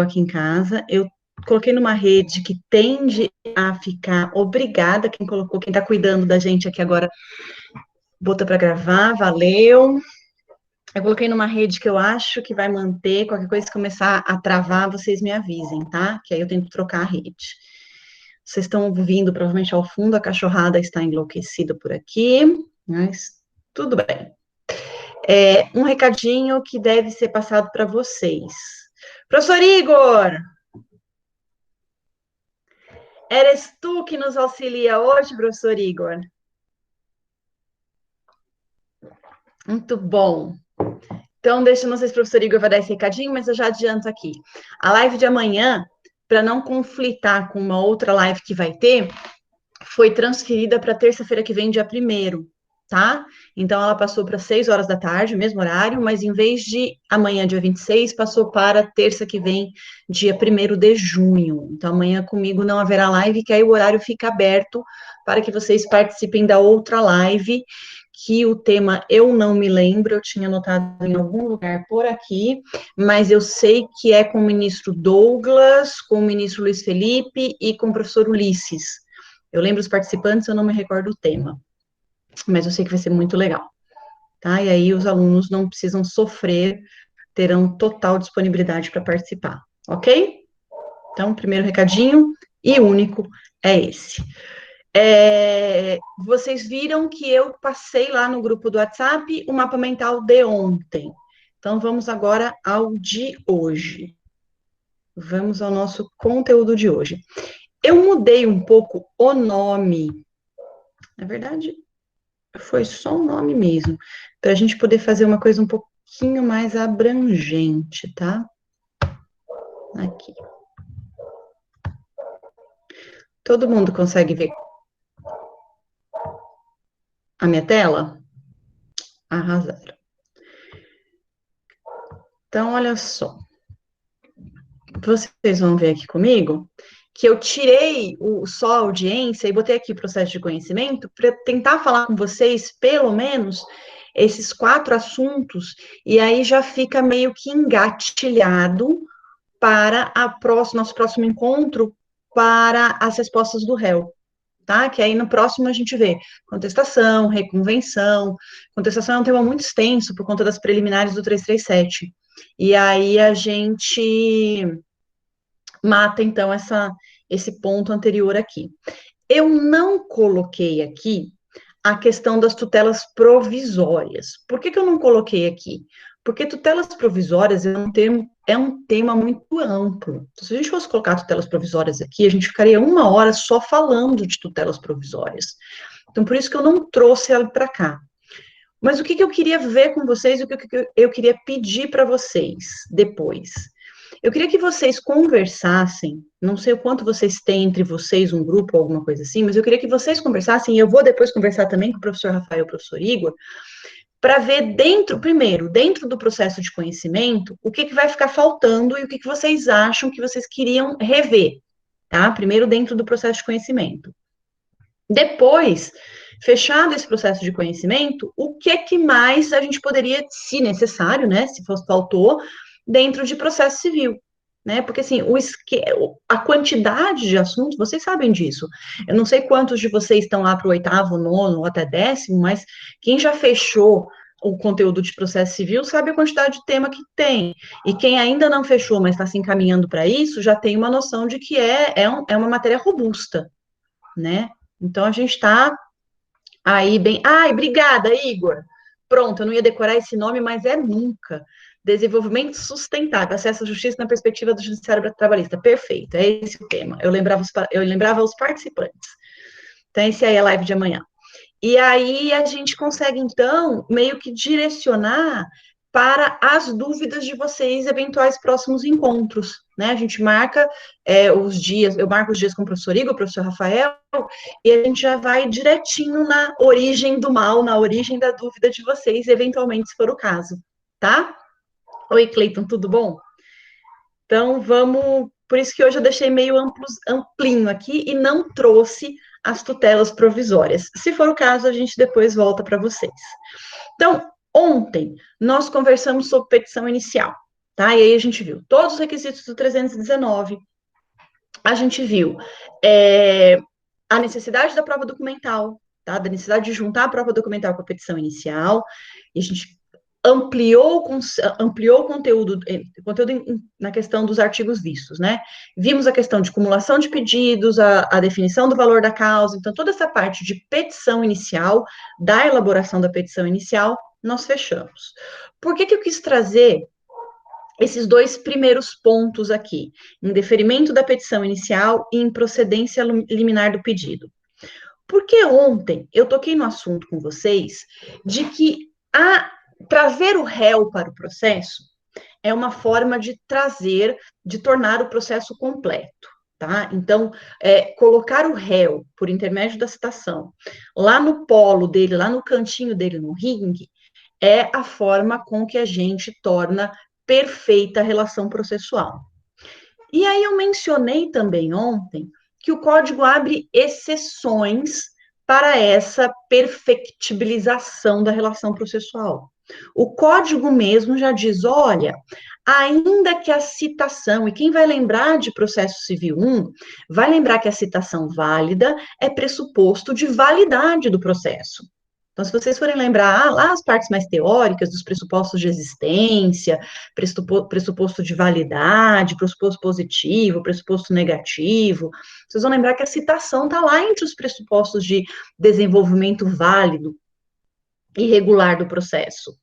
aqui em casa, eu coloquei numa rede que tende a ficar obrigada, quem colocou, quem está cuidando da gente aqui agora, botou para gravar, valeu. Eu coloquei numa rede que eu acho que vai manter, qualquer coisa que começar a travar, vocês me avisem, tá? Que aí eu tento trocar a rede. Vocês estão ouvindo, provavelmente ao fundo, a cachorrada está enlouquecida por aqui, mas tudo bem. Um recadinho que deve ser passado para vocês. Professor Igor, eres tu que nos auxilia hoje, professor Igor? Muito bom. Então, não sei se o professor Igor vai dar esse recadinho, mas eu já adianto aqui. A live de amanhã, para não conflitar com uma outra live que vai ter, foi transferida para terça-feira que vem, dia 1º, tá? Então, ela passou para 6 horas da tarde, mesmo horário, mas em vez de amanhã, dia 26, passou para terça que vem, dia 1º de junho. Então, amanhã comigo não haverá live, que aí o horário fica aberto para que vocês participem da outra live, que o tema eu não me lembro, eu tinha anotado em algum lugar por aqui, mas eu sei que é com o ministro Douglas, com o ministro Luiz Felipe e com o professor Ulisses. Eu lembro os participantes, eu não me recordo o tema, mas eu sei que vai ser muito legal, tá? E aí os alunos não precisam sofrer, terão total disponibilidade para participar, ok? Então, o primeiro recadinho e único é esse. Vocês viram que eu passei lá no grupo do WhatsApp o mapa mental de ontem. Então, vamos agora ao de hoje. Vamos ao nosso conteúdo de hoje. Eu mudei um pouco o nome. Na verdade, foi só o nome mesmo, para a gente poder fazer uma coisa um pouquinho mais abrangente, tá? Aqui. Todo mundo consegue ver a minha tela? Arrasaram. Então, olha só. Vocês vão ver aqui comigo que eu tirei só a audiência e botei aqui o processo de conhecimento para tentar falar com vocês, pelo menos, esses 4 assuntos, e aí já fica meio que engatilhado para nosso próximo encontro para as respostas do réu, tá? Que aí no próximo a gente vê contestação, reconvenção. Contestação é um tema muito extenso por conta das preliminares do 337. E aí a gente mata, então, esse ponto anterior aqui. Eu não coloquei aqui a questão das tutelas provisórias. Por que eu não coloquei aqui? Porque tutelas provisórias é um tema muito amplo. Então, se a gente fosse colocar tutelas provisórias aqui, a gente ficaria 1 hora só falando de tutelas provisórias. Então, por isso que eu não trouxe ela para cá. Mas o que eu queria ver com vocês, o que eu queria pedir para vocês depois? Eu queria que vocês conversassem, não sei o quanto vocês têm entre vocês, um grupo ou alguma coisa assim, mas eu queria que vocês conversassem, e eu vou depois conversar também com o professor Rafael e o professor Igor, para ver primeiro, dentro do processo de conhecimento, o que vai ficar faltando e o que vocês acham que vocês queriam rever, tá? Primeiro, dentro do processo de conhecimento. Depois, fechado esse processo de conhecimento, o que mais a gente poderia, se necessário, né, se faltou, dentro de processo civil, né, porque assim, a quantidade de assuntos, vocês sabem disso, eu não sei quantos de vocês estão lá para o 8º, 9º ou até 10º, mas quem já fechou o conteúdo de processo civil sabe a quantidade de tema que tem, e quem ainda não fechou, mas está se encaminhando para isso, já tem uma noção de que é uma matéria robusta, né, então a gente está aí bem. Ai, obrigada, Igor. Pronto, eu não ia decorar esse nome, mas é nunca. Desenvolvimento sustentável, acesso à justiça na perspectiva do judiciário trabalhista. Perfeito, é esse o tema. Eu lembrava os participantes. Então, esse aí é a live de amanhã. E aí a gente consegue, então, meio que direcionar para as dúvidas de vocês, eventuais próximos encontros, né? A gente marca os dias, eu marco os dias com o professor Igor, o professor Rafael, e a gente já vai direitinho na origem do mal, na origem da dúvida de vocês, eventualmente, se for o caso, tá? Oi, Cleiton, tudo bom? Então, por isso que hoje eu deixei meio amplinho aqui e não trouxe as tutelas provisórias. Se for o caso, a gente depois volta para vocês. Então, ontem, nós conversamos sobre petição inicial, tá? E aí a gente viu todos os requisitos do 319, a gente viu a necessidade da prova documental, tá? Da necessidade de juntar a prova documental com a petição inicial, e a gente ampliou o conteúdo na questão dos artigos vistos, né? Vimos a questão de cumulação de pedidos, a definição do valor da causa, então toda essa parte de petição inicial, da elaboração da petição inicial, nós fechamos. Por que eu quis trazer esses dois primeiros pontos aqui, em deferimento da petição inicial e em procedência liminar do pedido? Porque ontem eu toquei no assunto com vocês de que trazer o réu para o processo é uma forma de tornar o processo completo, tá? Então, colocar o réu, por intermédio da citação, lá no polo dele, lá no cantinho dele, no ringue, é a forma com que a gente torna perfeita a relação processual. E aí eu mencionei também ontem que o código abre exceções para essa perfectibilização da relação processual. O código mesmo já diz, olha, ainda que a citação, e quem vai lembrar de processo civil 1, vai lembrar que a citação válida é pressuposto de validade do processo. Então, se vocês forem lembrar lá as partes mais teóricas dos pressupostos de existência, pressuposto de validade, pressuposto positivo, pressuposto negativo, vocês vão lembrar que a citação está lá entre os pressupostos de desenvolvimento válido e regular do processo.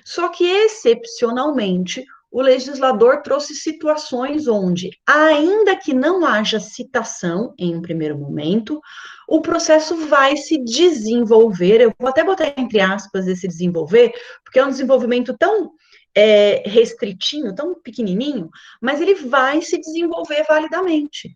Só que, excepcionalmente, o legislador trouxe situações onde, ainda que não haja citação em um primeiro momento, o processo vai se desenvolver, eu vou até botar entre aspas esse desenvolver, porque é um desenvolvimento tão restritinho, tão pequenininho, mas ele vai se desenvolver validamente.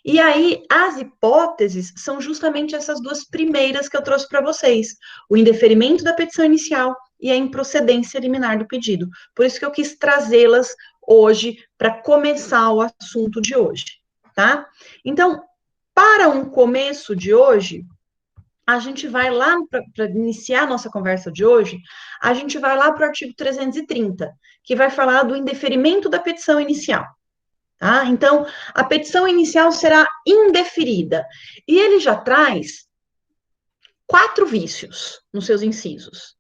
E aí, as hipóteses são justamente essas duas primeiras que eu trouxe para vocês: o indeferimento da petição inicial e a improcedência liminar do pedido. Por isso que eu quis trazê-las hoje para começar o assunto de hoje, tá? Então, para um começo de hoje, a gente vai lá, para iniciar a nossa conversa de hoje, a gente vai lá para o artigo 330, que vai falar do indeferimento da petição inicial. Tá? Então, a petição inicial será indeferida. E ele já traz 4 vícios nos seus incisos: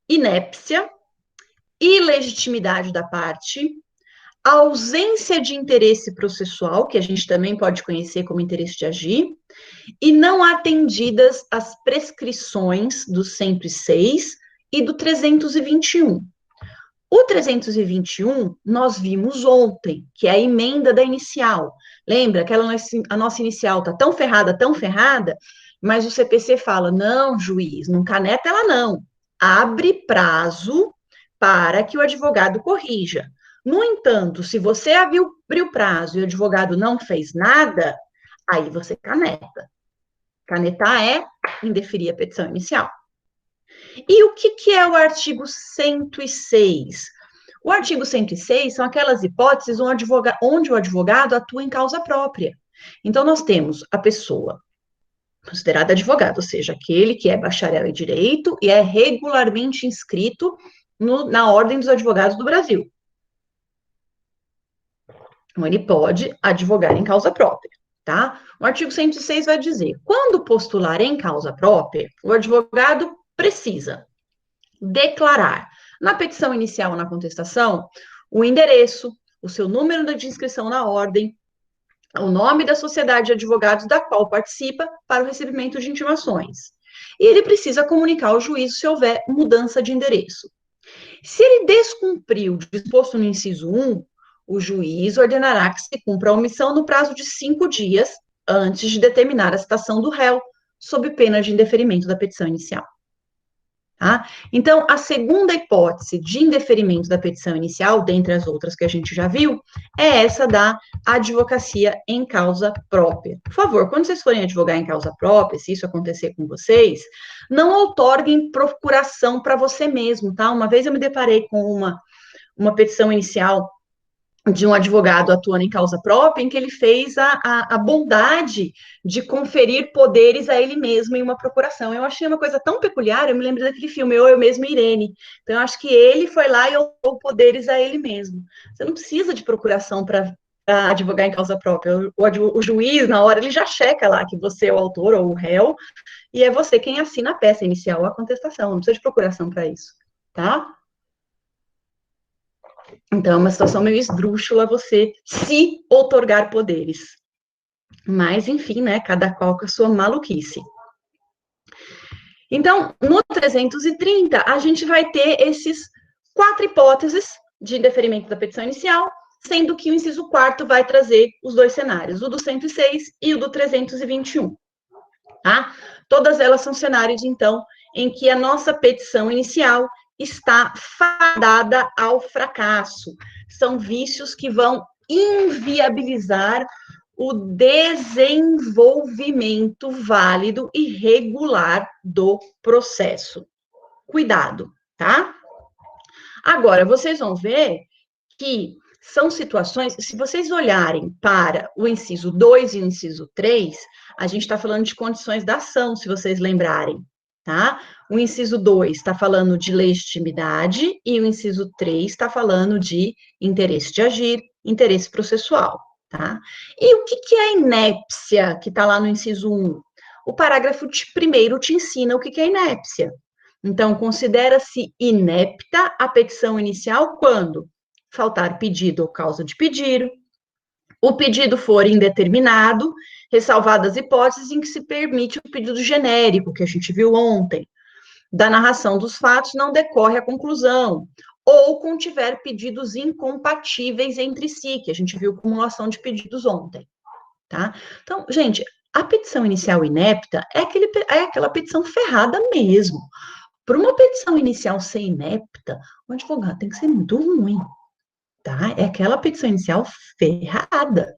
inépcia, ilegitimidade da parte, ausência de interesse processual, que a gente também pode conhecer como interesse de agir, e não atendidas as prescrições do 106 e do 321. O 321, nós vimos ontem, que é a emenda da inicial. Lembra que a nossa inicial está tão ferrada, mas o CPC fala, não, juiz, não caneta ela não. Abre prazo para que o advogado corrija. No entanto, se você abriu prazo e o advogado não fez nada, aí você caneta. Canetar é indeferir a petição inicial. E o que é o artigo 106? O artigo 106 são aquelas hipóteses onde o advogado atua em causa própria. Então, nós temos a pessoa considerada advogado, ou seja, aquele que é bacharel em direito e é regularmente inscrito na Ordem dos Advogados do Brasil. Então, ele pode advogar em causa própria, tá? O artigo 106 vai dizer, quando postular em causa própria, o advogado precisa declarar na petição inicial ou na contestação o endereço, o seu número de inscrição na ordem, o nome da sociedade de advogados da qual participa para o recebimento de intimações. E ele precisa comunicar ao juízo se houver mudança de endereço. Se ele descumpriu o disposto no inciso 1, o juiz ordenará que se cumpra a omissão no prazo de 5 dias antes de determinar a citação do réu, sob pena de indeferimento da petição inicial. Tá? Então, a segunda hipótese de indeferimento da petição inicial, dentre as outras que a gente já viu, é essa da advocacia em causa própria. Por favor, quando vocês forem advogar em causa própria, se isso acontecer com vocês, não outorguem procuração para você mesmo, tá? Uma vez eu me deparei com uma petição inicial de um advogado atuando em causa própria, em que ele fez a bondade de conferir poderes a ele mesmo em uma procuração. Eu achei uma coisa tão peculiar, eu me lembro daquele filme, Eu Mesmo e Irene. Então, eu acho que ele foi lá e outorgou poderes a ele mesmo. Você não precisa de procuração para advogar em causa própria. O juiz, na hora, ele já checa lá que você é o autor ou o réu, e é você quem assina a peça inicial ou a contestação. Não precisa de procuração para isso, tá? Então, é uma situação meio esdrúxula você se outorgar poderes. Mas, enfim, né? Cada qual com a sua maluquice. Então, no 330, a gente vai ter esses 4 hipóteses de indeferimento da petição inicial, sendo que o inciso 4º vai trazer os 2 cenários, o do 106 e o do 321. Tá? Todas elas são cenários, então, em que a nossa petição inicial está fadada ao fracasso. São vícios que vão inviabilizar o desenvolvimento válido e regular do processo. Cuidado, tá? Agora, vocês vão ver que são situações, se vocês olharem para o inciso 2 e o inciso 3, a gente está falando de condições da ação, se vocês lembrarem, tá? O inciso 2 está falando de legitimidade e o inciso 3 está falando de interesse de agir, interesse processual, tá? E o que é a inépcia, que está lá no inciso 1? O parágrafo primeiro te ensina o que é inépcia. Então, considera-se inepta a petição inicial quando faltar pedido ou causa de pedir, o pedido for indeterminado, ressalvadas hipóteses em que se permite o pedido genérico, que a gente viu ontem, da narração dos fatos não decorre a conclusão, ou contiver pedidos incompatíveis entre si, que a gente viu acumulação de pedidos ontem, tá? Então, gente, a petição inicial inepta é aquela petição ferrada mesmo. Para uma petição inicial ser inepta, o advogado tem que ser muito ruim, tá? É aquela petição inicial ferrada.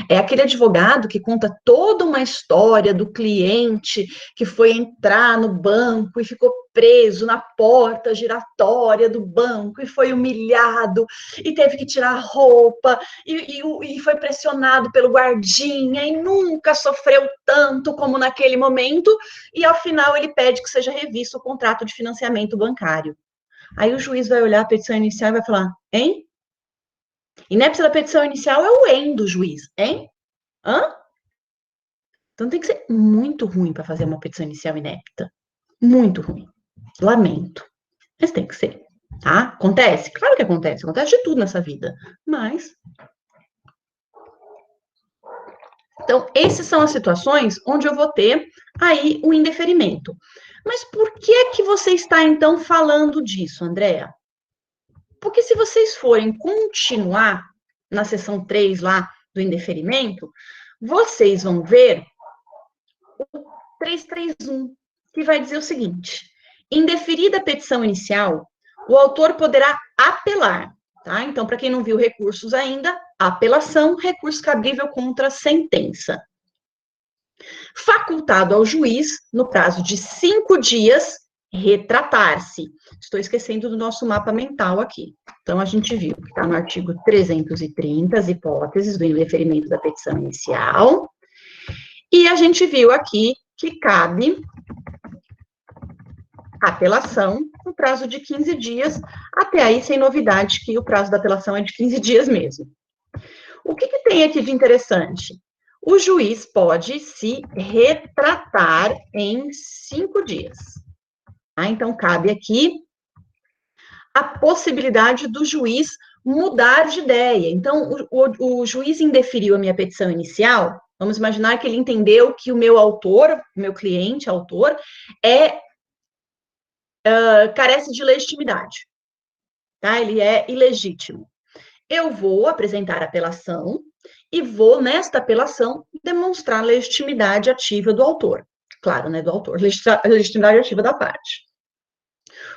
É aquele advogado que conta toda uma história do cliente que foi entrar no banco e ficou preso na porta giratória do banco e foi humilhado e teve que tirar a roupa e foi pressionado pelo guardinha e nunca sofreu tanto como naquele momento e ao final ele pede que seja revisto o contrato de financiamento bancário. Aí o juiz vai olhar a petição inicial e vai falar, hein? Inépcia da petição inicial é o em do juiz, hein? Hã? Então tem que ser muito ruim para fazer uma petição inicial inepta. Muito ruim. Lamento. Mas tem que ser, tá? Acontece? Claro que acontece. Acontece de tudo nessa vida. Mas... Então, essas são as situações onde eu vou ter aí o indeferimento. Mas por que você está, então, falando disso, Andréa? Porque se vocês forem continuar na seção 3 lá do indeferimento, vocês vão ver o 331, que vai dizer o seguinte: indeferida a petição inicial, o autor poderá apelar, tá? Então, para quem não viu recursos ainda, apelação, recurso cabível contra a sentença. Facultado ao juiz, no prazo de 5 dias, retratar-se. Estou esquecendo do nosso mapa mental aqui. Então, a gente viu que está no artigo 330, as hipóteses do indeferimento da petição inicial. E a gente viu aqui que cabe apelação no prazo de 15 dias, até aí sem novidade que o prazo da apelação é de 15 dias mesmo. O que tem aqui de interessante? O juiz pode se retratar em 5 dias. Tá? Então, cabe aqui a possibilidade do juiz mudar de ideia. Então, o juiz indeferiu a minha petição inicial. Vamos imaginar que ele entendeu que o meu autor, o meu cliente, autor, carece de legitimidade. Tá? Ele é ilegítimo. Eu vou apresentar a apelação e vou, nesta apelação, demonstrar a legitimidade ativa do autor. Claro, né, do autor, legitimidade ativa da parte.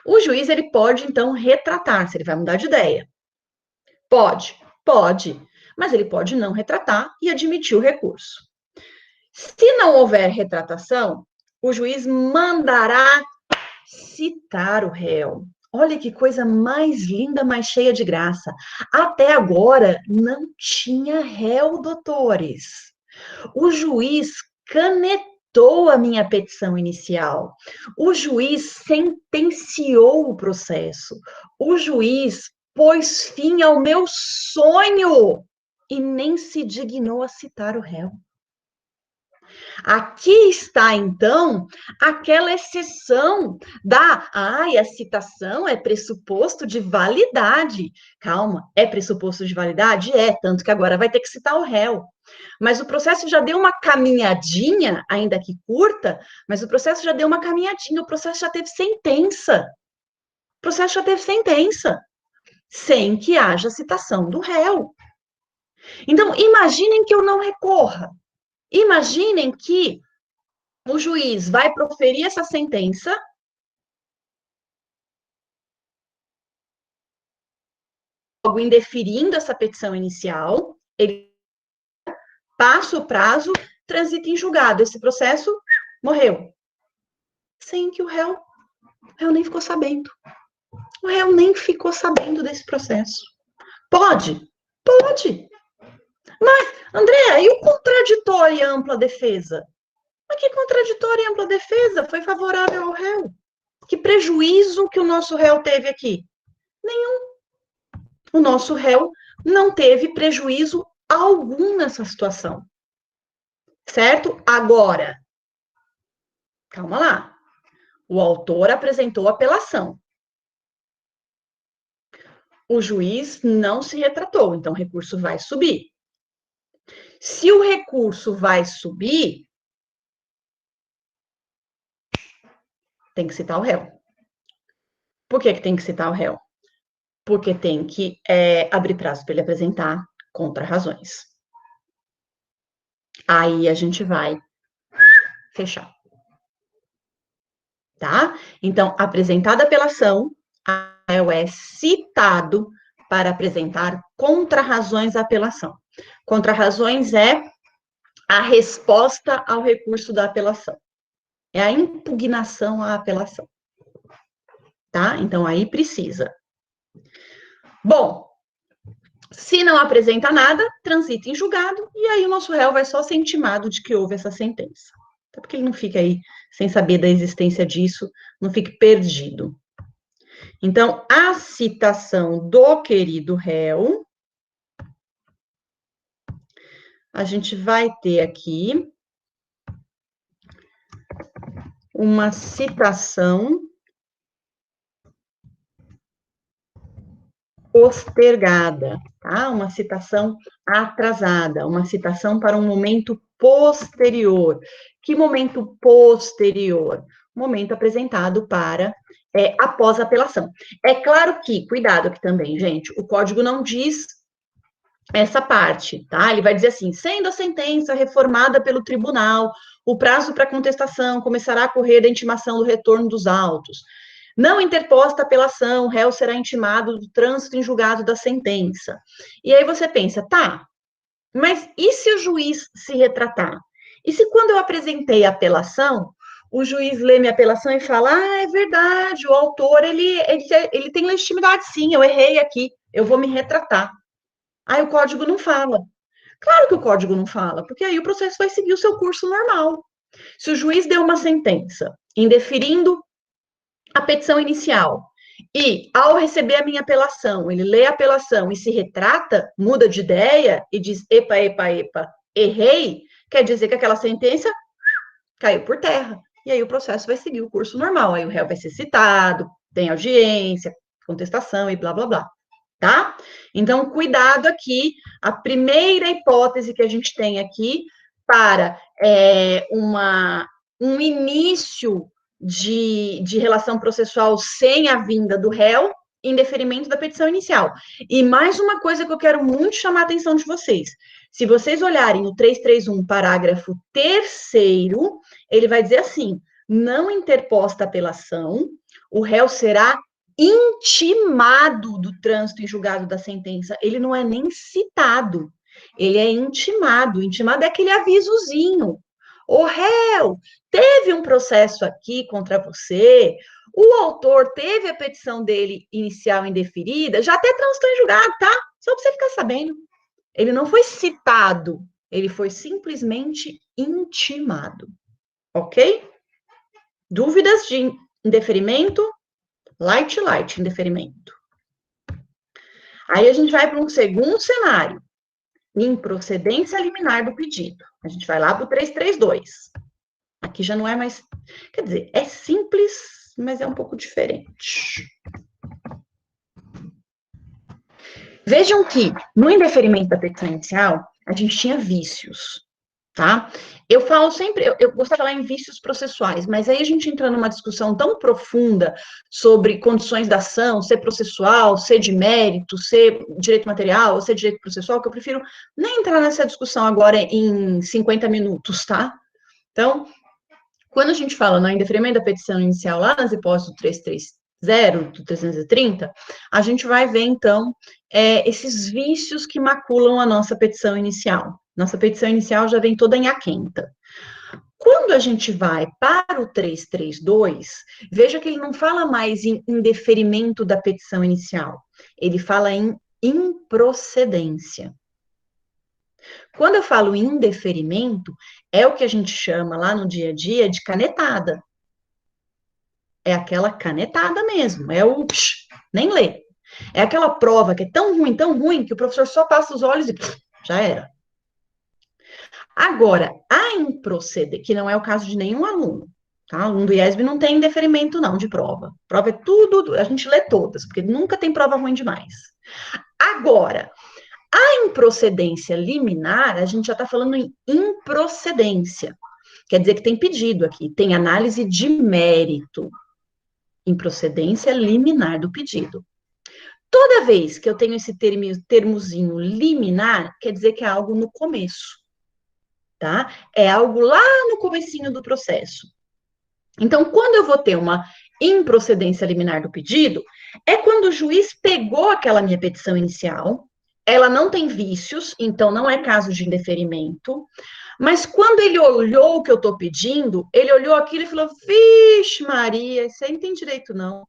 O juiz, ele pode, então, retratar-se, ele vai mudar de ideia. Pode, mas ele pode não retratar e admitir o recurso. Se não houver retratação, o juiz mandará citar o réu. Olha que coisa mais linda, mais cheia de graça. Até agora não tinha réu, doutores. O juiz canetou a minha petição inicial. O juiz sentenciou o processo. O juiz pôs fim ao meu sonho e nem se dignou a citar o réu. Aqui está, então, aquela exceção a citação é pressuposto de validade. Calma, é pressuposto de validade? É, tanto que agora vai ter que citar o réu. Mas o processo já deu uma caminhadinha, ainda que curta, mas o processo já deu uma caminhadinha, o processo já teve sentença. O processo já teve sentença, sem que haja citação do réu. Então, imaginem que eu não recorra. Imaginem que o juiz vai proferir essa sentença, logo indeferindo essa petição inicial, ele passa o prazo, transita em julgado. Esse processo morreu. Sem que o réu nem ficou sabendo. O réu nem ficou sabendo desse processo. Pode? Pode. Mas, André, e o contraditório e a ampla defesa? Mas que contraditório e ampla defesa foi favorável ao réu? Que prejuízo que o nosso réu teve aqui? Nenhum. O nosso réu não teve prejuízo algum nessa situação. Certo? Agora, calma lá. O autor apresentou apelação. O juiz não se retratou, então o recurso vai subir. Se o recurso vai subir, tem que citar o réu. Por que tem que citar o réu? Porque tem que abrir prazo para ele apresentar contra-razões. Aí a gente vai fechar. Tá? Então, apresentada a apelação, o réu é citado para apresentar contra-razões à apelação. Contra-razões é a resposta ao recurso da apelação. É a impugnação à apelação. Tá? Então, aí precisa. Bom, se não apresenta nada, transita em julgado, e aí o nosso réu vai só ser intimado de que houve essa sentença. Até porque ele não fica aí sem saber da existência disso, não fique perdido. Então, a citação do querido réu, a gente vai ter aqui uma citação postergada, tá? Uma citação atrasada, uma citação para um momento posterior. Que momento posterior? Momento apresentado para após a apelação. É claro que, cuidado aqui também, gente, o código não diz essa parte, tá? Ele vai dizer assim: sendo a sentença reformada pelo tribunal, o prazo para contestação começará a correr da intimação do retorno dos autos. Não interposta a apelação, o réu será intimado do trânsito em julgado da sentença. E aí você pensa, tá, mas e se o juiz se retratar? E se quando eu apresentei a apelação, o juiz lê minha apelação e fala, é verdade, o autor, ele tem legitimidade sim, eu errei aqui, eu vou me retratar. Aí o código não fala. Claro que o código não fala, porque aí o processo vai seguir o seu curso normal. Se o juiz deu uma sentença indeferindo a petição inicial e, ao receber a minha apelação, ele lê a apelação e se retrata, muda de ideia e diz, epa, epa, epa, errei, quer dizer que aquela sentença caiu por terra. E aí o processo vai seguir o curso normal. Aí o réu vai ser citado, tem audiência, contestação e blá, blá, blá. Tá? Então, cuidado aqui. A primeira hipótese que a gente tem aqui para um início de relação processual sem a vinda do réu, em deferimento da petição inicial. E mais uma coisa que eu quero muito chamar a atenção de vocês. Se vocês olharem o 331, parágrafo 3º, ele vai dizer assim, não interposta apelação, o réu será intimado do trânsito em julgado da sentença. Ele não é nem citado, ele é intimado. Intimado é aquele avisozinho. O réu, teve um processo aqui contra você, O autor teve a petição dele inicial indeferida, já até transitou em julgado, tá? Só para você ficar sabendo. Ele não foi citado, ele foi simplesmente intimado. Ok? Dúvidas de indeferimento? Light, indeferimento. Aí a gente vai para um segundo cenário. Improcedência liminar do pedido. A gente vai lá para o 332. Aqui já não é mais... Quer dizer, é simples, mas é um pouco diferente. Vejam que, no indeferimento da petição inicial, a gente tinha vícios, tá? Eu falo sempre, eu gosto de falar em vícios processuais, mas aí a gente entra numa discussão tão profunda sobre condições da ação, ser processual, ser de mérito, ser direito material, ou ser direito processual, que eu prefiro nem entrar nessa discussão agora em 50 minutos, tá? Então, quando a gente fala no indeferimento da petição inicial lá nas hipóteses do 330, do 330, a gente vai ver, então, esses vícios que maculam a nossa petição inicial. Nossa petição inicial já vem toda em aquenta. Quando a gente vai para o 332, veja que ele não fala mais em indeferimento da petição inicial, ele fala em improcedência. Quando eu falo indeferimento, é o que a gente chama lá no dia a dia de canetada. É aquela canetada mesmo, é o nem lê. É aquela prova que é tão ruim, que o professor só passa os olhos e já era. Agora, a improceder, que não é o caso de nenhum aluno, tá? Aluno do IESB não tem indeferimento, não, de prova. Prova é tudo, a gente lê todas, porque nunca tem prova ruim demais. Agora, a improcedência liminar, a gente já está falando em improcedência. Quer dizer que tem pedido aqui, tem análise de mérito. Improcedência liminar do pedido. Toda vez que eu tenho esse termozinho liminar, quer dizer que é algo no começo, tá? É algo lá no comecinho do processo. Então, quando eu vou ter uma improcedência liminar do pedido, é quando o juiz pegou aquela minha petição inicial, ela não tem vícios, então não é caso de indeferimento, mas quando ele olhou o que eu estou pedindo, ele olhou aquilo e falou, vixe Maria, isso aí não tem direito não.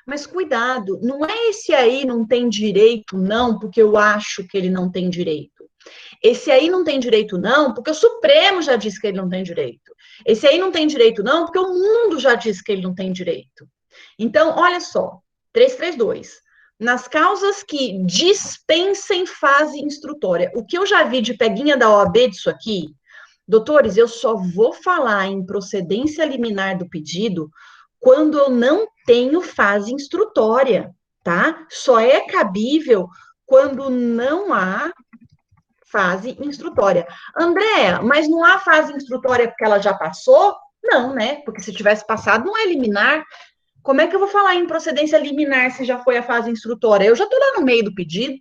Mas cuidado, não é esse aí não tem direito não, porque eu acho que ele não tem direito. Esse aí não tem direito não, porque o Supremo já disse que ele não tem direito. Esse aí não tem direito não, porque o mundo já disse que ele não tem direito. Então, olha só, 332. Nas causas que dispensem fase instrutória, o que eu já vi de peguinha da OAB disso aqui, doutores, eu só vou falar em procedência liminar do pedido quando eu não tenho fase instrutória, tá? Só é cabível quando não há fase instrutória. Andréa, mas não há fase instrutória porque ela já passou? Não, né? Porque se tivesse passado, não é liminar. Como é que eu vou falar em procedência liminar se já foi a fase instrutória? Eu já estou lá no meio do pedido.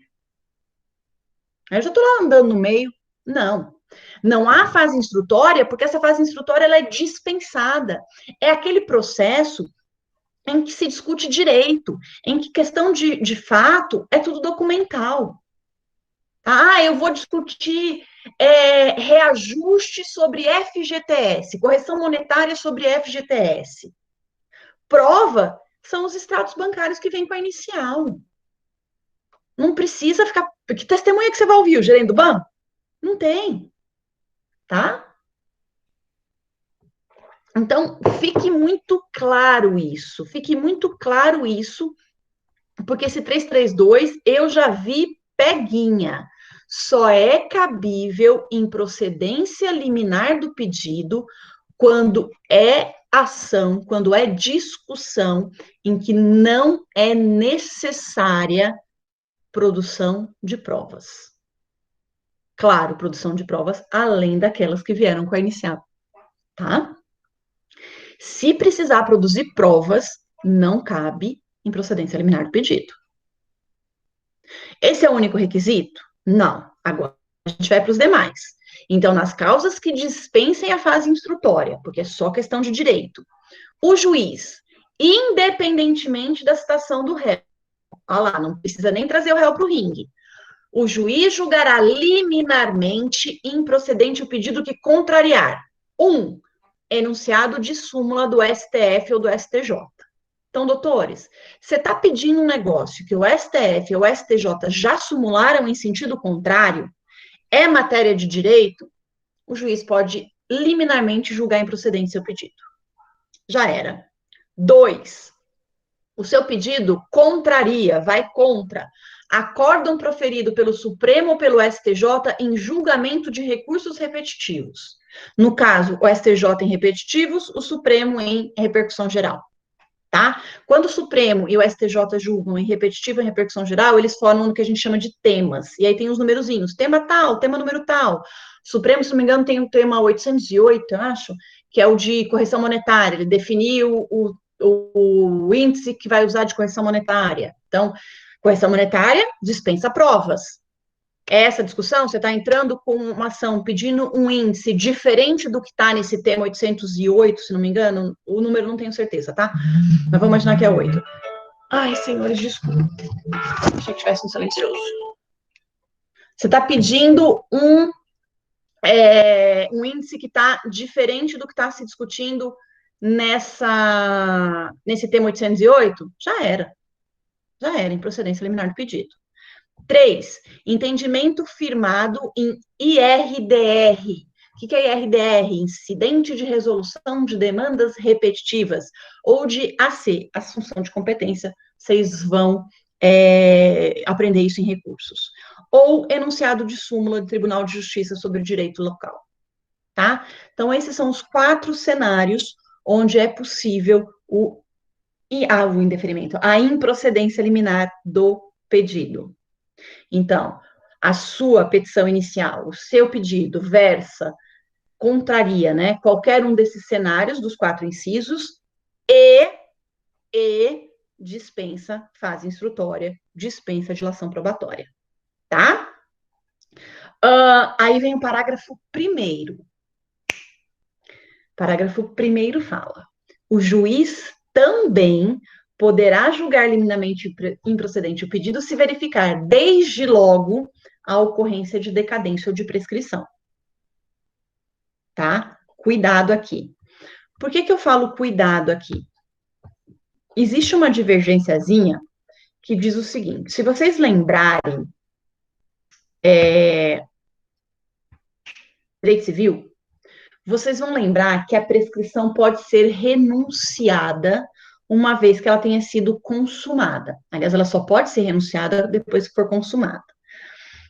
Eu já estou lá andando no meio. Não. Não há fase instrutória porque essa fase instrutória ela é dispensada. É aquele processo em que se discute direito, em que questão de fato é tudo documental. Ah, eu vou discutir reajuste sobre FGTS, correção monetária sobre FGTS. Prova são os extratos bancários que vêm com a inicial. Não precisa ficar... Que testemunha que você vai ouvir? O gerente do banco? Não tem. Tá? Então, fique muito claro isso. Fique muito claro isso, porque esse 332 eu já vi peguinha. Só é cabível em procedência liminar do pedido quando é ação, quando é discussão em que não é necessária produção de provas. Claro, produção de provas além daquelas que vieram com a inicial, tá? Se precisar produzir provas, não cabe em procedência liminar do pedido. Esse é o único requisito? Não. Agora, a gente vai para os demais. Então, nas causas que dispensem a fase instrutória, porque é só questão de direito, o juiz, independentemente da citação do réu, olha lá, não precisa nem trazer o réu para o ringue, o juiz julgará liminarmente improcedente o pedido que contrariar. Enunciado de súmula do STF ou do STJ. Então, doutores, você está pedindo um negócio que o STF e o STJ já simularam em sentido contrário, é matéria de direito, o juiz pode liminarmente julgar improcedente seu pedido. Já era. 2, o seu pedido contraria, vai contra acórdão proferido pelo Supremo ou pelo STJ em julgamento de recursos repetitivos. No caso, o STJ em repetitivos, o Supremo em repercussão geral. Tá? Quando o Supremo e o STJ julgam em repetitivo e repercussão geral, eles formam o que a gente chama de temas. E aí tem os numerozinhos. Tema tal, tema número tal. O Supremo, se não me engano, tem o tema 808, eu acho, que é o de correção monetária. Ele definiu o índice que vai usar de correção monetária. Então, correção monetária dispensa provas. Essa discussão, você está entrando com uma ação pedindo um índice diferente do que está nesse tema 808, se não me engano, o número não tenho certeza, tá? Mas vamos imaginar que é 8. Ai, senhores, desculpa. Achei que tivesse um silencioso. Você está pedindo um índice que está diferente do que está se discutindo nesse tema 808? Já era, improcedência liminar do pedido. 3, entendimento firmado em IRDR. O que é IRDR? Incidente de resolução de demandas repetitivas, ou de AC, assunção de competência. Vocês vão aprender isso em recursos. Ou enunciado de súmula do Tribunal de Justiça sobre o direito local. Tá? Então, esses são os 4 cenários onde é possível o indeferimento, a improcedência liminar do pedido. Então, a sua petição inicial, o seu pedido contraria, né, qualquer um desses cenários dos 4 incisos e dispensa fase instrutória, dispensa dilação probatória, tá? Aí vem o parágrafo 1º. Parágrafo 1º fala: o juiz também poderá julgar liminarmente improcedente o pedido se verificar, desde logo, a ocorrência de decadência ou de prescrição. Tá? Cuidado aqui. Por que eu falo cuidado aqui? Existe uma divergênciazinha que diz o seguinte: se vocês lembrarem, direito civil, vocês vão lembrar que a prescrição pode ser renunciada uma vez que ela tenha sido consumada. Aliás, ela só pode ser renunciada depois que for consumada.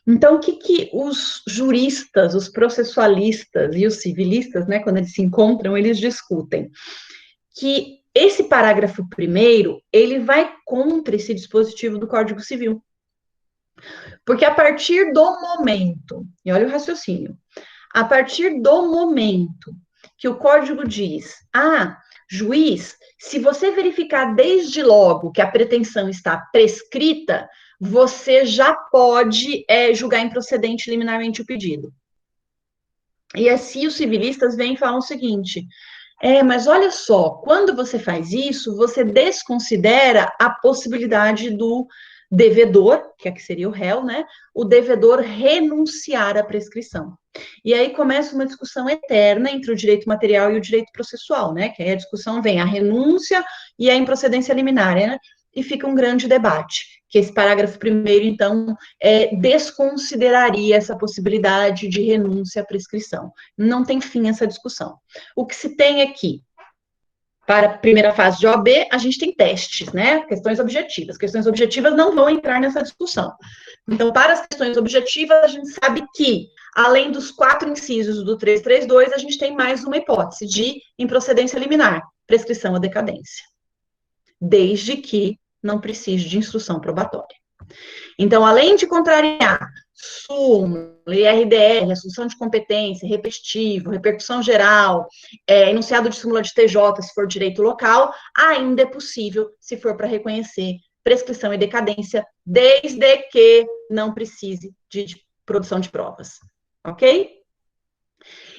Então, o que os juristas, os processualistas e os civilistas, né, quando eles se encontram, eles discutem? Que esse parágrafo 1º, ele vai contra esse dispositivo do Código Civil. Porque a partir do momento, e olha o raciocínio, a partir do momento que o Código diz, juiz, se você verificar desde logo que a pretensão está prescrita, você já pode julgar improcedente liminarmente o pedido. E assim os civilistas vêm e falam o seguinte: mas olha só, quando você faz isso, você desconsidera a possibilidade do devedor, que aqui seria o réu, né? O devedor renunciar à prescrição. E aí começa uma discussão eterna entre o direito material e o direito processual, né? Que aí a discussão vem a renúncia e a improcedência liminar, né? E fica um grande debate, que esse parágrafo 1º, então, desconsideraria essa possibilidade de renúncia à prescrição. Não tem fim essa discussão. O que se tem aqui, para a primeira fase de OAB, a gente tem testes, né? Questões objetivas. Questões objetivas não vão entrar nessa discussão. Então, para as questões objetivas, a gente sabe que, além dos 4 incisos do 332, a gente tem mais uma hipótese de improcedência liminar, prescrição ou decadência. Desde que não precise de instrução probatória. Então, além de contrariar súmula, IRDR, assunção de competência, repetitivo, repercussão geral, enunciado de súmula de TJ, se for direito local, ainda é possível, se for para reconhecer prescrição e decadência, desde que não precise de produção de provas. Ok?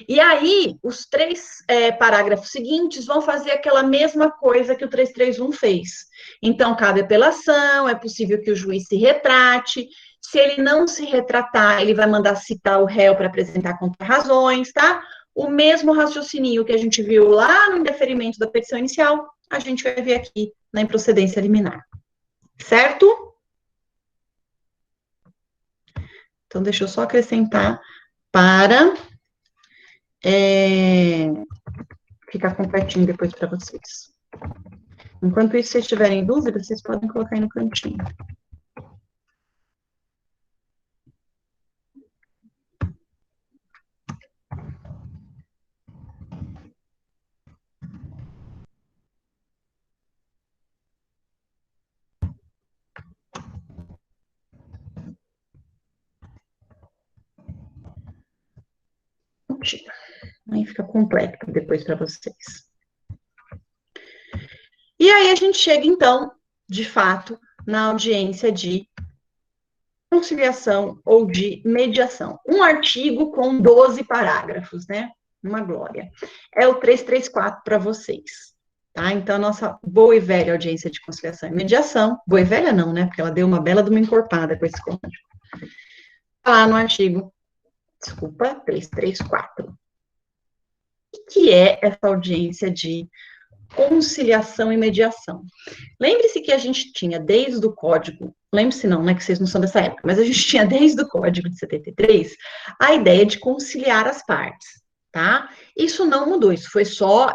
E aí, os 3 parágrafos seguintes vão fazer aquela mesma coisa que o 331 fez. Então, cabe apelação, é possível que o juiz se retrate. Se ele não se retratar, ele vai mandar citar o réu para apresentar contrarrazões, tá? O mesmo raciocínio que a gente viu lá no indeferimento da petição inicial, a gente vai ver aqui na improcedência liminar. Certo? Então, deixa eu só acrescentar para ficar completinho depois para vocês. Enquanto isso, se vocês tiverem dúvidas, vocês podem colocar aí no cantinho. Aí fica completo depois para vocês. E aí a gente chega, então, de fato, na audiência de conciliação ou de mediação. Um artigo com 12 parágrafos, né? Uma glória. É o 334 para vocês. Tá? Então, a nossa boa e velha audiência de conciliação e mediação, boa e velha não, né? Porque ela deu uma bela de uma encorpada com esse código. Lá no artigo, desculpa, 334. O que é essa audiência de conciliação e mediação? Lembre-se que a gente tinha desde o código, lembre-se não, né, que vocês não são dessa época, mas a gente tinha desde o código de 73 a ideia de conciliar as partes, tá? Isso não mudou, isso foi só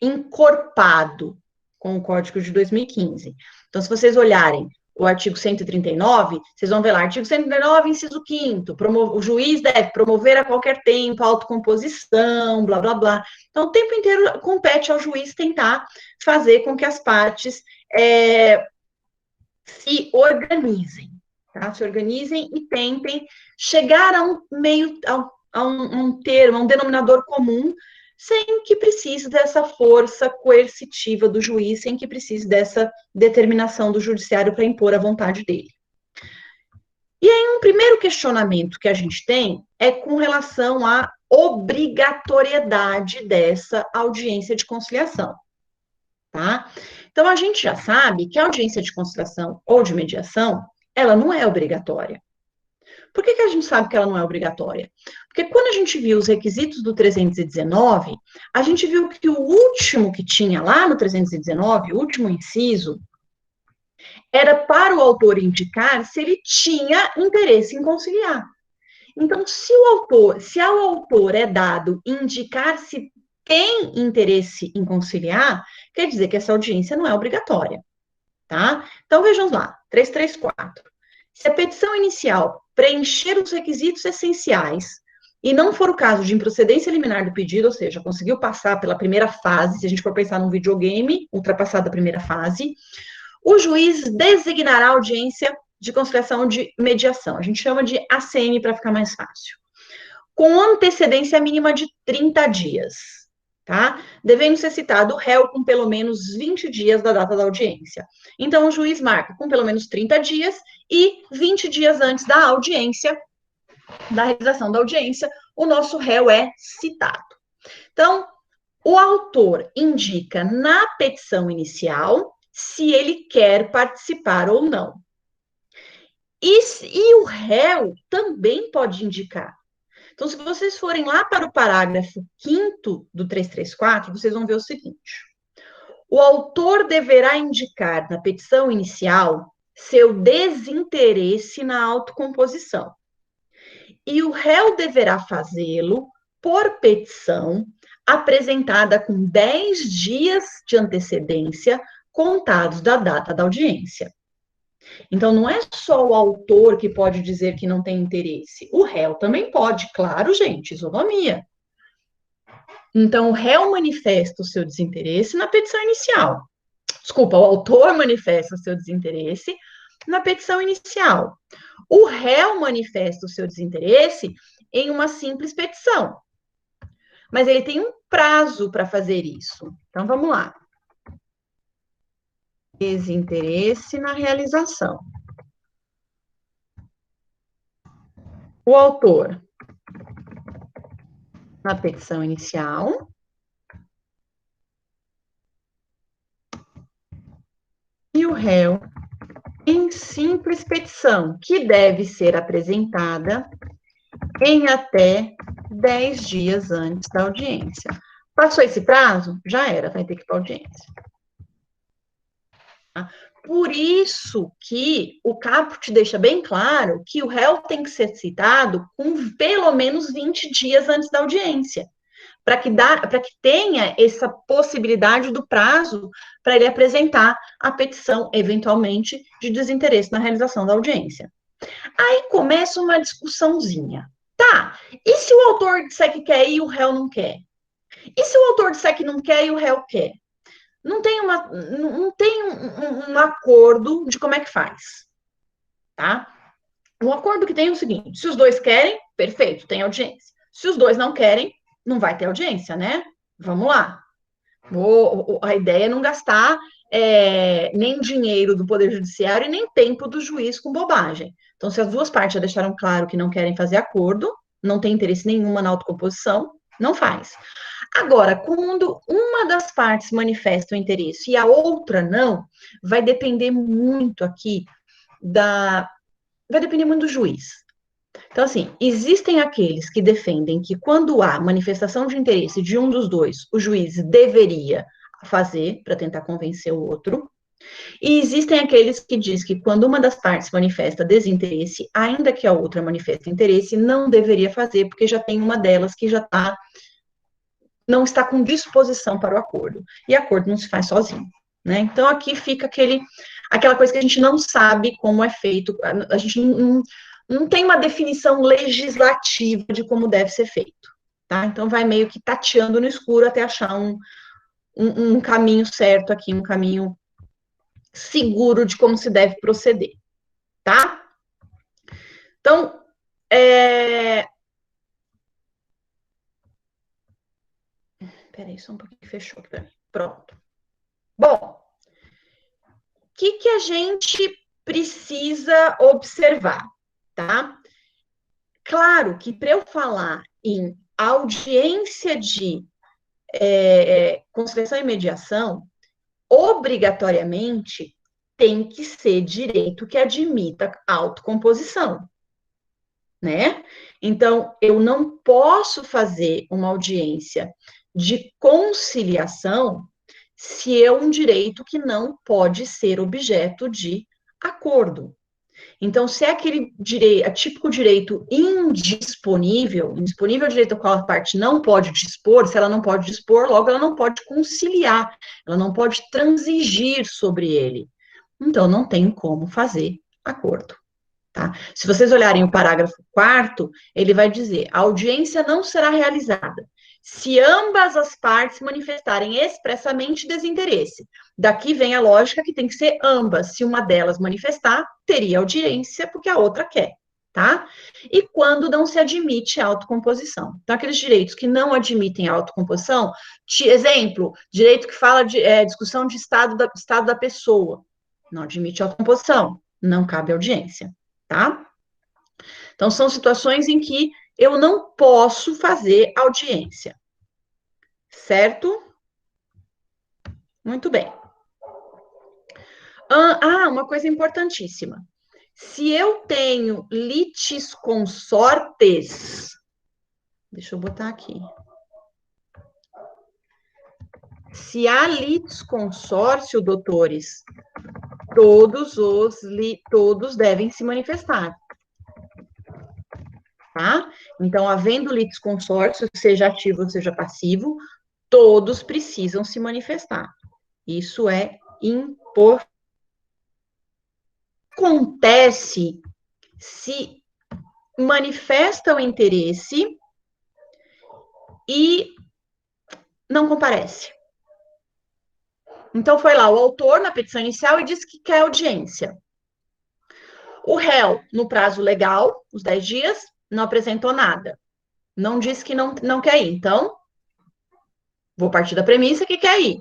encorpado com o código de 2015. Então, se vocês olharem o artigo 139, vocês vão ver lá, artigo 139, inciso 5º, o juiz deve promover a qualquer tempo a autocomposição, blá, blá, blá. Então, o tempo inteiro compete ao juiz tentar fazer com que as partes se organizem, tá? Se organizem e tentem chegar a um meio, a um termo, a um denominador comum, sem que precise dessa força coercitiva do juiz, sem que precise dessa determinação do judiciário para impor a vontade dele. E aí, um primeiro questionamento que a gente tem é com relação à obrigatoriedade dessa audiência de conciliação, tá? Então, a gente já sabe que a audiência de conciliação ou de mediação, ela não é obrigatória. Por que a gente sabe que ela não é obrigatória? Porque quando a gente viu os requisitos do 319, a gente viu que o último que tinha lá no 319, o último inciso, era para o autor indicar se ele tinha interesse em conciliar. Então, se ao autor é dado indicar se tem interesse em conciliar, quer dizer que essa audiência não é obrigatória, tá? Então, vejamos lá, 334. Se a petição inicial preencher os requisitos essenciais e não for o caso de improcedência liminar do pedido, ou seja, conseguiu passar pela primeira fase, se a gente for pensar num videogame, ultrapassada a primeira fase, o juiz designará a audiência de conciliação de mediação. A gente chama de ACM para ficar mais fácil. Com antecedência mínima de 30 dias, tá? Devendo ser citado o réu com pelo menos 20 dias da data da audiência. Então, o juiz marca com pelo menos 30 dias e 20 dias antes da audiência, da realização da audiência, o nosso réu é citado. Então, o autor indica na petição inicial se ele quer participar ou não. E o réu também pode indicar. Então, se vocês forem lá para o parágrafo 5º do 334, vocês vão ver o seguinte: o autor deverá indicar na petição inicial seu desinteresse na autocomposição. E o réu deverá fazê-lo por petição apresentada com 10 dias de antecedência contados da data da audiência. Então, não é só o autor que pode dizer que não tem interesse. O réu também pode, claro, gente, isonomia. Então, o réu manifesta o seu desinteresse na petição inicial. Desculpa, o autor manifesta o seu desinteresse na petição inicial. O réu manifesta o seu desinteresse em uma simples petição. Mas ele tem um prazo para fazer isso. Então, vamos lá. Desinteresse na realização. O autor, na petição inicial, e o réu em simples petição, que deve ser apresentada em até 10 dias antes da audiência. Passou esse prazo? Já era, vai ter que ir para a audiência. Tá? Por isso que o caput deixa bem claro que o réu tem que ser citado com pelo menos 20 dias antes da audiência, para que tenha essa possibilidade do prazo para ele apresentar a petição, eventualmente, de desinteresse na realização da audiência. Aí começa uma discussãozinha. Tá, e se o autor disser que quer ir e o réu não quer? E se o autor disser que não quer e o réu quer? Não tem um acordo de como é que faz, tá? O acordo que tem é o seguinte: se os dois querem, perfeito, tem audiência. Se os dois não querem, não vai ter audiência, né? Vamos lá. A ideia é não gastar nem dinheiro do Poder Judiciário e nem tempo do juiz com bobagem. Então, se as duas partes já deixaram claro que não querem fazer acordo, não tem interesse nenhuma na autocomposição, não faz. Agora, quando uma das partes manifesta o interesse e a outra não, vai depender muito aqui vai depender muito do juiz. Então, assim, existem aqueles que defendem que quando há manifestação de interesse de um dos dois, o juiz deveria fazer para tentar convencer o outro. E existem aqueles que dizem que quando uma das partes manifesta desinteresse, ainda que a outra manifeste interesse, não deveria fazer, porque já tem uma delas que não está com disposição para o acordo. E acordo não se faz sozinho. Né? Então, aqui fica aquela coisa que a gente não sabe como é feito, a gente não tem uma definição legislativa de como deve ser feito. Tá? Então, vai meio que tateando no escuro até achar um caminho certo aqui, um caminho seguro de como se deve proceder. Tá? Então, peraí, só um pouquinho, fechou aqui para mim. Pronto. Bom, o que a gente precisa observar, tá? Claro que para eu falar em audiência de conciliação e mediação, obrigatoriamente tem que ser direito que admita autocomposição, né? Então, eu não posso fazer uma audiência de conciliação se é um direito que não pode ser objeto de acordo. Então, se é aquele direito, típico direito indisponível, indisponível é o direito ao qual a parte não pode dispor, se ela não pode dispor, logo ela não pode conciliar, ela não pode transigir sobre ele. Então, não tem como fazer acordo. Tá? Se vocês olharem o parágrafo 4º, ele vai dizer: a audiência não será realizada se ambas as partes manifestarem expressamente desinteresse. Daqui vem a lógica que tem que ser ambas. Se uma delas manifestar, teria audiência porque a outra quer, tá? E quando não se admite a autocomposição. Então, aqueles direitos que não admitem a autocomposição, exemplo, direito que fala de discussão de estado da pessoa, não admite autocomposição, não cabe audiência. Tá? Então, são situações em que eu não posso fazer audiência. Certo? Muito bem. Uma coisa importantíssima. Se eu tenho litisconsortes, deixa eu botar aqui. Se há litisconsórcio, doutores, todos devem se manifestar. Tá? Então, havendo litisconsórcio, seja ativo ou seja passivo, todos precisam se manifestar. Isso é importante. Acontece se manifesta o interesse e não comparece. Então, foi lá o autor na petição inicial e disse que quer audiência. O réu, no prazo legal, os 10 dias, não apresentou nada. Não disse que não quer ir. Então, vou partir da premissa que quer ir.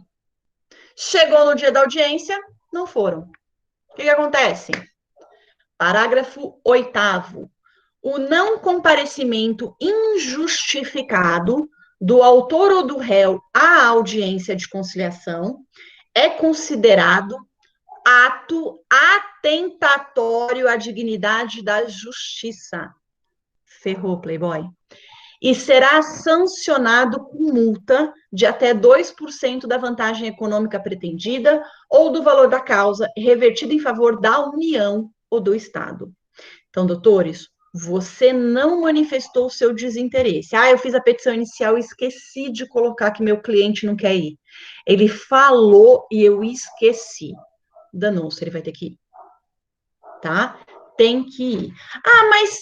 Chegou no dia da audiência, não foram. O que acontece? Parágrafo 8º. O não comparecimento injustificado do autor ou do réu à audiência de conciliação é considerado ato atentatório à dignidade da justiça. Ferrou, Playboy. e será sancionado com multa de até 2% da vantagem econômica pretendida ou do valor da causa revertida em favor da União ou do Estado. Então, doutores, você não manifestou o seu desinteresse. Ah, eu fiz a petição inicial e esqueci de colocar que meu cliente não quer ir. Ele falou e eu esqueci. Danou-se, ele vai ter que ir. Tá? Tem que ir. Ah, mas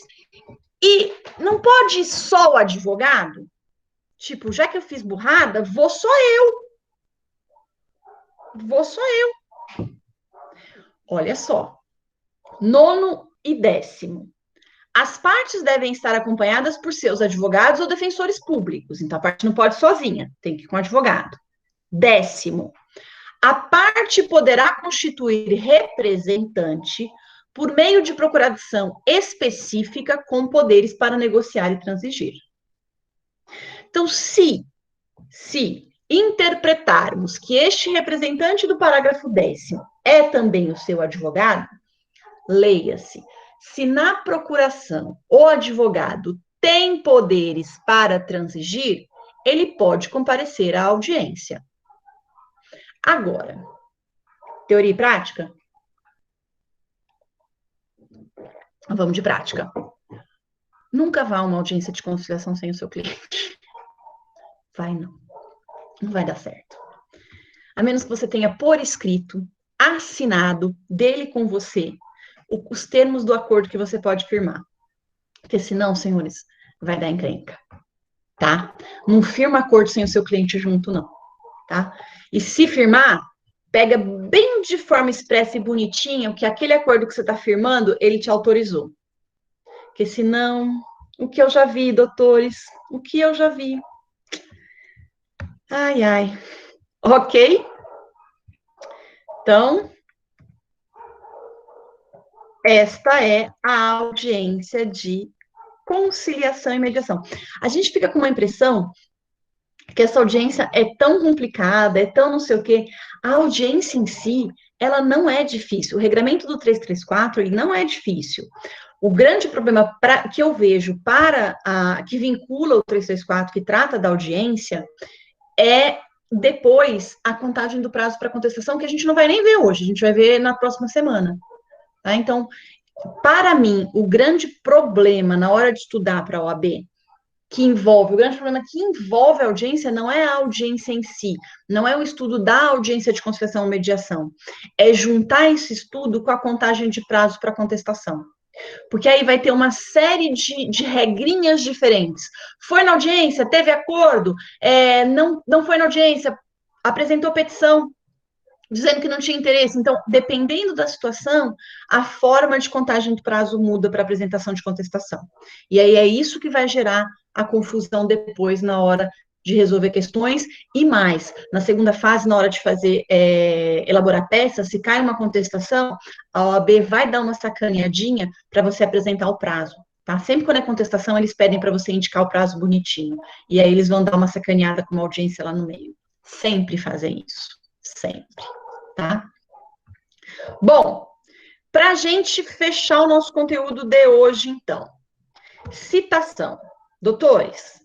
e não pode só o advogado? Tipo, já que eu fiz burrada, vou só eu. Vou só eu. Olha só. 9º e 10º. As partes devem estar acompanhadas por seus advogados ou defensores públicos. Então, a parte não pode ir sozinha, tem que ir com o advogado. 10º. A parte poderá constituir representante por meio de procuração específica com poderes para negociar e transigir. Então, se interpretarmos que este representante do parágrafo 10º é também o seu advogado, leia-se, se na procuração o advogado tem poderes para transigir, ele pode comparecer à audiência. Agora, teoria e prática? Vamos de prática. Nunca vá a uma audiência de conciliação sem o seu cliente. Vai não. Não vai dar certo. A menos que você tenha por escrito, assinado dele com você, os termos do acordo que você pode firmar. Porque senão, senhores, vai dar encrenca. Tá? Não firma acordo sem o seu cliente junto, não. Tá? E se firmar, pega bem de forma expressa e bonitinha que aquele acordo que você está firmando, ele te autorizou. Porque senão, o que eu já vi, doutores, o que eu já vi. Ai, ai. Ok? Então, esta é a audiência de conciliação e mediação. A gente fica com uma impressão que essa audiência é tão complicada, é tão não sei o quê. A audiência em si, ela não é difícil. O regramento do 334, ele não é difícil. O grande problema que eu vejo que vincula o 334, que trata da audiência, é depois a contagem do prazo para contestação, que a gente não vai nem ver hoje, a gente vai ver na próxima semana. Tá? Então, para mim, o grande problema na hora de estudar para a OAB, o grande problema que envolve a audiência não é a audiência em si, não é o estudo da audiência de conciliação ou mediação, é juntar esse estudo com a contagem de prazo para contestação. Porque aí vai ter uma série de regrinhas diferentes. Foi na audiência, teve acordo, não foi na audiência, apresentou petição, dizendo que não tinha interesse. Então, dependendo da situação, a forma de contagem do prazo muda para apresentação de contestação. E aí é isso que vai gerar a confusão depois na hora de resolver questões, e mais, na segunda fase, na hora de fazer, elaborar peças, se cai uma contestação, a OAB vai dar uma sacaneadinha para você apresentar o prazo, tá? Sempre quando é contestação, eles pedem para você indicar o prazo bonitinho, e aí eles vão dar uma sacaneada com uma audiência lá no meio. Sempre fazem isso, sempre, tá? Bom, para a gente fechar o nosso conteúdo de hoje, então, citação. Doutores,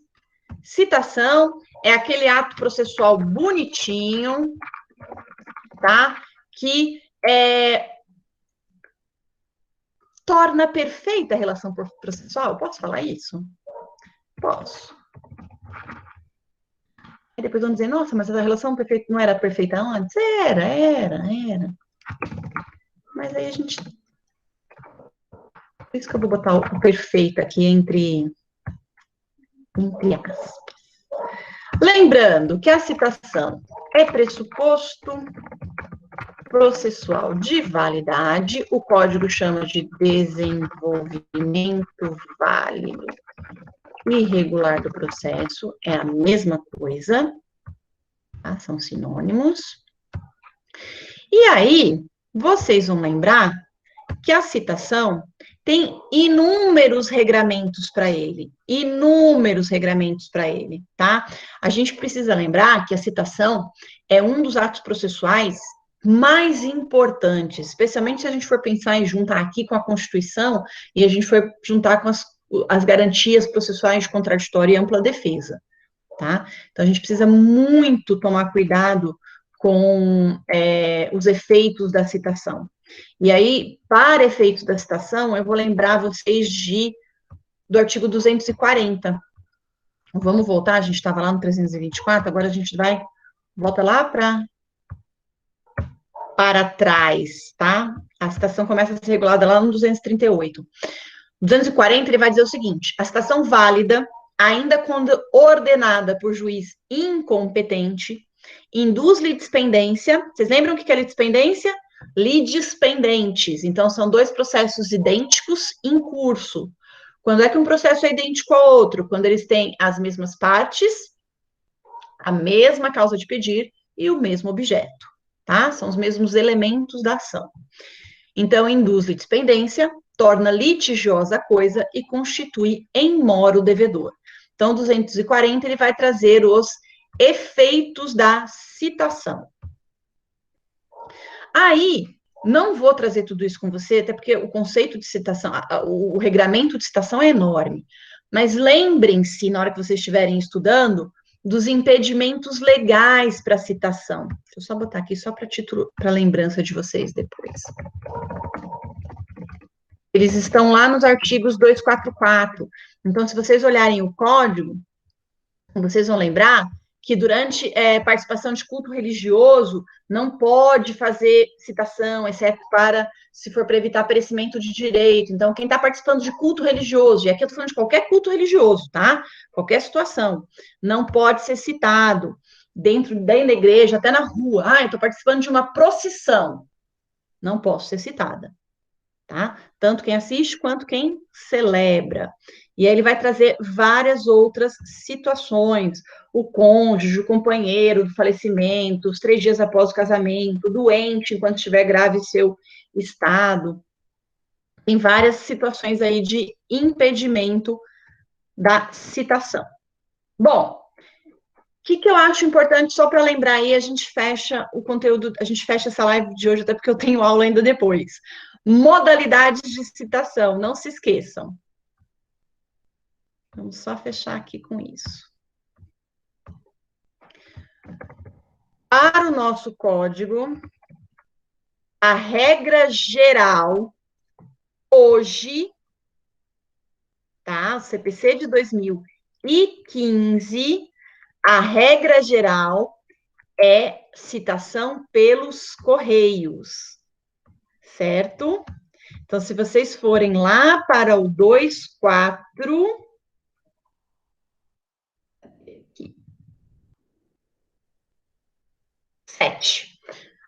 citação é aquele ato processual bonitinho, tá? Que torna perfeita a relação processual. Posso falar isso? Posso. E depois vão dizer, nossa, mas a relação perfeita não era perfeita antes? Era. Mas aí a gente... Por isso que eu vou botar o perfeito aqui entre aspas. Lembrando que a citação é pressuposto processual de validade, o código chama de desenvolvimento válido e regular do processo, é a mesma coisa, tá? São sinônimos. E aí, vocês vão lembrar que a citação tem inúmeros regramentos para ele, tá? A gente precisa lembrar que a citação é um dos atos processuais mais importantes, especialmente se a gente for pensar em juntar aqui com a Constituição e a gente for juntar com as garantias processuais de contraditório e ampla defesa, tá? Então, a gente precisa muito tomar cuidado com os efeitos da citação. E aí, para efeitos da citação, eu vou lembrar vocês do artigo 240. Vamos voltar, a gente estava lá no 324, agora a gente volta lá para trás, tá? A citação começa a ser regulada lá no 238. 240, ele vai dizer o seguinte: a citação válida, ainda quando ordenada por juiz incompetente, induz litispendência. Vocês lembram o que é litispendência? Litispendentes. Então, são dois processos idênticos em curso. Quando é que um processo é idêntico ao outro? Quando eles têm as mesmas partes, a mesma causa de pedir e o mesmo objeto, tá? São os mesmos elementos da ação. Então, induz litispendência, torna litigiosa a coisa e constitui em mora o devedor. Então, 240, ele vai trazer os efeitos da citação. Aí, não vou trazer tudo isso com você, até porque o conceito de citação, o regramento de citação é enorme. Mas lembrem-se, na hora que vocês estiverem estudando, dos impedimentos legais para citação. Deixa eu só botar aqui, só para título, para lembrança de vocês depois. Eles estão lá nos artigos 244. Então, se vocês olharem o código, vocês vão lembrar que durante participação de culto religioso, não pode fazer citação, exceto se for para evitar perecimento de direito. Então, quem está participando de culto religioso, e aqui eu estou falando de qualquer culto religioso, tá? Qualquer situação, não pode ser citado dentro da igreja, até na rua. Ah, eu estou participando de uma procissão. Não posso ser citada, tá? Tanto quem assiste quanto quem celebra. E aí ele vai trazer várias outras situações, o cônjuge, o companheiro do falecimento, os 3 dias após o casamento, doente enquanto estiver grave seu estado. Tem várias situações aí de impedimento da citação. Bom, o que eu acho importante, só para lembrar aí, a gente fecha o conteúdo, a gente fecha essa live de hoje, até porque eu tenho aula ainda depois. Modalidades de citação, não se esqueçam. Vamos só fechar aqui com isso. Para o nosso código, a regra geral, hoje, tá? O CPC de 2015, a regra geral é citação pelos correios, certo? Então, se vocês forem lá para o 24...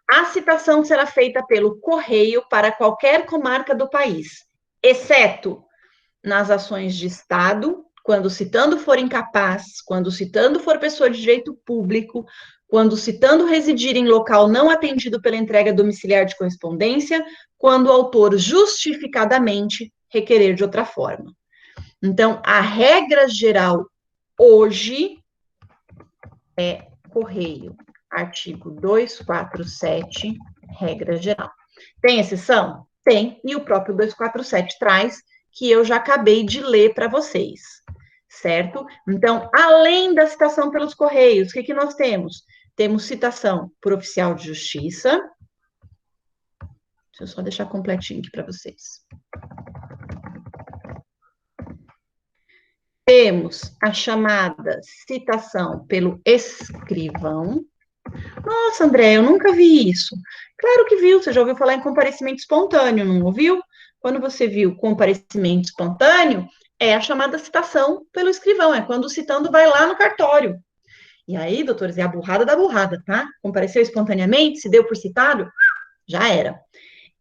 A citação será feita pelo correio para qualquer comarca do país, exceto nas ações de Estado, quando o citando for incapaz, quando o citando for pessoa de direito público, quando o citando residir em local não atendido pela entrega domiciliar de correspondência, quando o autor justificadamente requerer de outra forma. Então, a regra geral hoje é correio. Artigo 247, regra geral. Tem exceção? Tem, e o próprio 247 traz, que eu já acabei de ler para vocês, certo? Então, além da citação pelos correios, o que nós temos? Temos citação por oficial de justiça. Deixa eu só deixar completinho aqui para vocês. Temos a chamada citação pelo escrivão. Nossa, André, eu nunca vi isso. Claro que viu, você já ouviu falar em comparecimento espontâneo, não ouviu? Quando você viu comparecimento espontâneo, é a chamada citação pelo escrivão, é quando o citando vai lá no cartório. E aí, doutores, é a burrada da burrada, tá? Compareceu espontaneamente, se deu por citado, já era.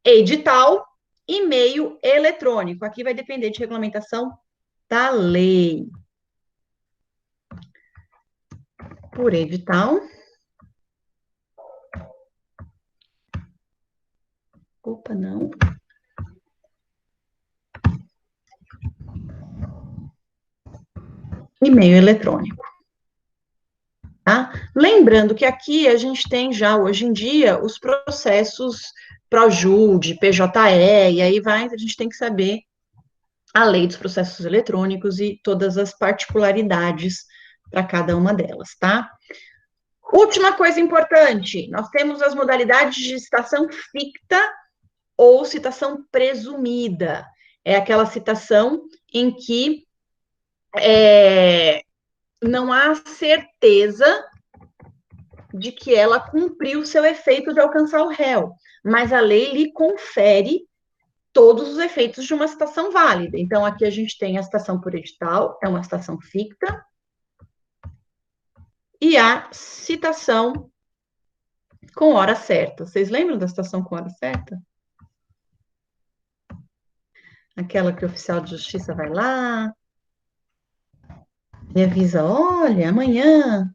Edital e meio eletrônico. Aqui vai depender de regulamentação da lei. Por edital. Opa, não. E-mail eletrônico. Tá? Lembrando que aqui a gente tem já, hoje em dia, os processos ProJude, PJE, e aí a gente tem que saber a lei dos processos eletrônicos e todas as particularidades para cada uma delas, tá? Última coisa importante, nós temos as modalidades de citação ficta ou citação presumida. É aquela citação em que não há certeza de que ela cumpriu o seu efeito de alcançar o réu, mas a lei lhe confere todos os efeitos de uma citação válida. Então, aqui a gente tem a citação por edital, é uma citação ficta, e a citação com hora certa. Vocês lembram da citação com hora certa? Aquela que o oficial de justiça vai lá e avisa, olha, amanhã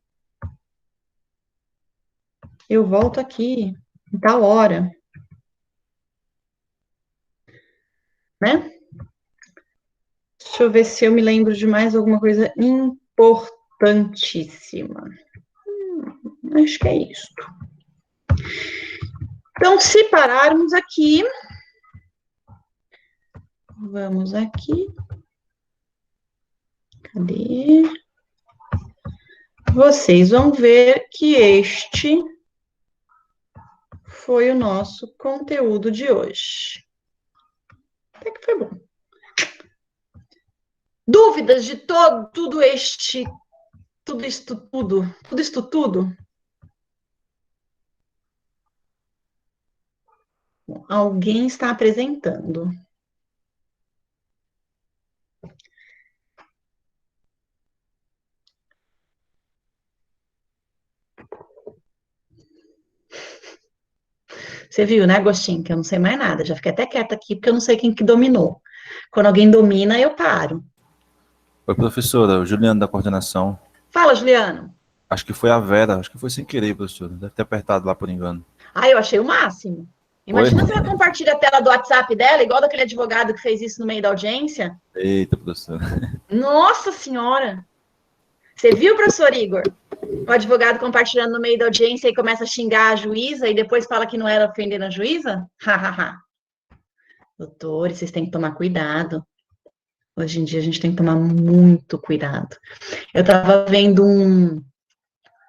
eu volto aqui, em tal hora. Né? Deixa eu ver se eu me lembro de mais alguma coisa importantíssima. Acho que é isso. Então, se pararmos aqui, vamos aqui. Cadê? Vocês vão ver que este foi o nosso conteúdo de hoje. Até que foi bom. Dúvidas de tudo isto tudo? Bom, alguém está apresentando. Você viu, né, Agostinho, que eu não sei mais nada. Já fiquei até quieta aqui, porque eu não sei quem que dominou. Quando alguém domina, eu paro. Oi, professora, o Juliano da coordenação. Fala, Juliano. Acho que foi a Vera, acho que foi sem querer, professora. Deve ter apertado lá por engano. Ah, eu achei o máximo. Foi? Imagina se ela compartilha a tela do WhatsApp dela, igual daquele advogado que fez isso no meio da audiência. Eita, professora. Nossa Senhora! Você viu, professor Igor? O advogado compartilhando no meio da audiência e começa a xingar a juíza e depois fala que não era ofendendo a juíza? Hahaha. Doutores, vocês têm que tomar cuidado. Hoje em dia a gente tem que tomar muito cuidado. Eu estava vendo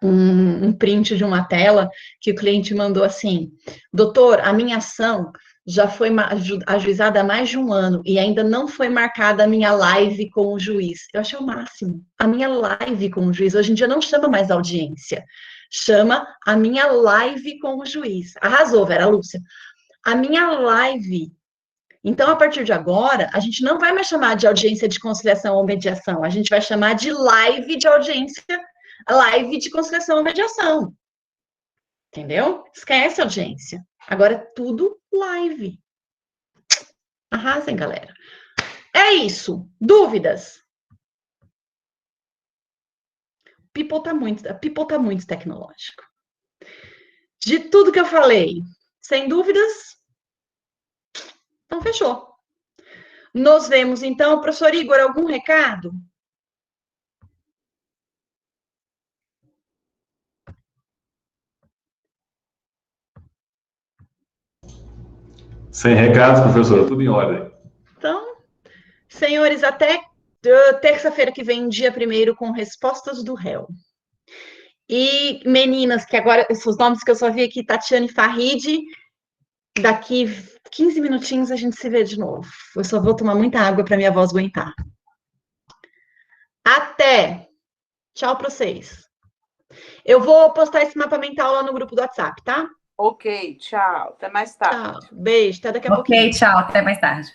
um print de uma tela que o cliente mandou assim: doutor, a minha ação já foi ajuizada há mais de um ano e ainda não foi marcada a minha live com o juiz. Eu achei o máximo. A minha live com o juiz. Hoje em dia não chama mais audiência, chama a minha live com o juiz. Arrasou, Vera Lúcia. A minha live. Então, a partir de agora, a gente não vai mais chamar de audiência de conciliação ou mediação, a gente vai chamar de live de audiência, live de conciliação ou mediação. Entendeu? Esquece a audiência. Agora é tudo live. Arrasem, galera. É isso. Dúvidas? People tá muito tecnológico. De tudo que eu falei, sem dúvidas? Então, fechou. Nos vemos, então. Professor Igor, algum recado? Sem recados, professora, tudo em ordem. Então, senhores, até terça-feira que vem, dia 1º, com respostas do réu. E meninas, que agora, os nomes que eu só vi aqui, Tatiane Farride, daqui 15 minutinhos a gente se vê de novo. Eu só vou tomar muita água para minha voz aguentar. Até! Tchau para vocês. Eu vou postar esse mapa mental lá no grupo do WhatsApp, tá? Ok, tchau. Até mais tarde. Tchau. Beijo, até daqui a pouquinho. Ok, tchau. Até mais tarde.